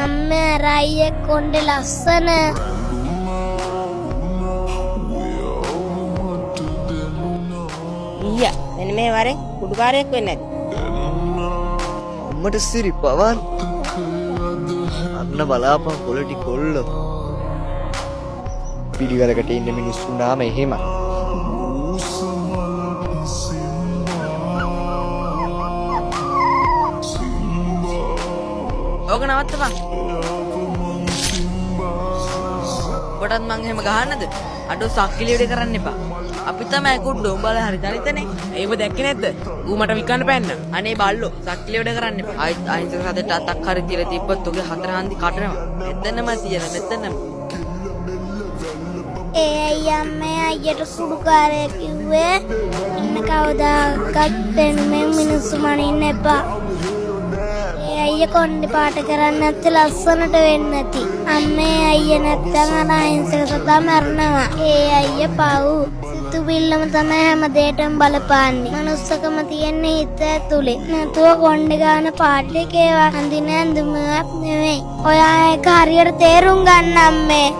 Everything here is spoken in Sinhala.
අම්මේ රායියේ කොණ්ඩේ ලස්සන. ඊයා මෙන්න මේ වරෙන් කුඩුකාරයෙක් වෙන්නේ නැති. අම්මට සිරි පවන් අන්න බලාපන් කොලටි කොල්ලෝ පිළිවෙලකට ඉන්න මිනිස්සු නාම එහෙම ඕක නවත්තපන්. ඔබටත් මං එහෙම ගහන්නද? අඩෝ සක්කිලි වැඩ කරන්න එපා. අපි තමයි කුඩ්ඩෝ උඹලා හරි තනිතනේ. ඒව දැක්කේ නැද්ද? ඌ මට විකන්න පැන්න. අනේ බල්ලෝ සක්කිලි වැඩ කරන්න එපා. ආයිත් අහිංසක සතෙක්ට අතක් හරි තියලා තිබ්බොත් ඔගේ හතර හන්දි කඩනවා. මෙතනම තියලා මෙතනම. ඒ අම්මේ අයියට කුඩුකාරය කිව්වේ ඉන්න කවදාකවත් දෙන්නේ මිනිස්සු මනින්න එපා. ඒ අයිය කොණ්ඩේ පාට කරන්නේ නැත්නම් ලස්සනට වෙන්නේ නැති. අම්මේ අයිය නැත්තම් අහිංසක සතා මරනවා. ඒ අයිය පව්. සිතුවිල්ලම තමයි හැම දෙයකටම බලපාන්නේ. මනුස්සකම තියෙන්නේ හිත ඇතුලේ. නැතුව කොණ්ඩේ ගන්න පාට එකේ අඳින ඇඳුමක් නෙවෙයි. ඔයා ඒක හරියට තේරුම් ගන්න අම්මේ.